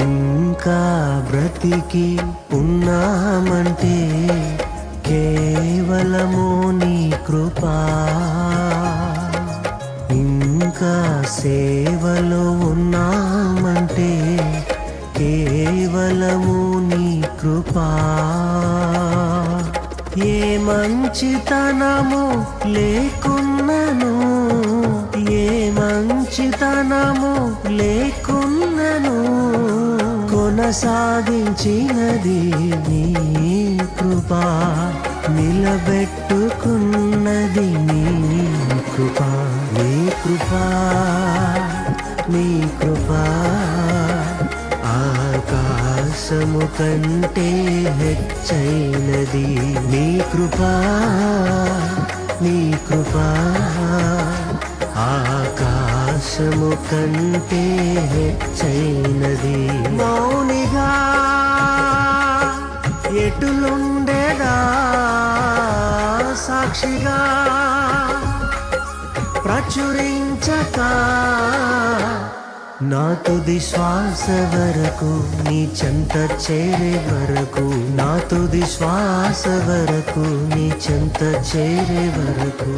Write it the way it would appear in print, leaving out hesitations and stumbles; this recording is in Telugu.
ఇంకా బ్రతికి ఉన్నామంటే కేవలము నీ కృపా. ఇంకా సేవలో ఉన్నామంటే కేవలము నీ కృపా. ఏ మంచితనము లేకున్నను, ఏ మంచితనము లేకున్నను, కొనసాగించినది నీ కృపా. నిలబెట్టుకున్నది నీ కృపా. నీ కృపా, నీ కృపా ఆకాశము కంటే హెచ్చైనది. నీ కృపా, నీ కృపా ఆకాశము కంటే హెచ్చైనది. మౌనిగా ఎటులుండేదా, సాక్షిగా ప్రచురించక నా తుది శ్వాస వరకు, నీ చెంత చేరే వరకు, నా తుది శ్వాస వరకు, నీ చెంత చేరే వరకు.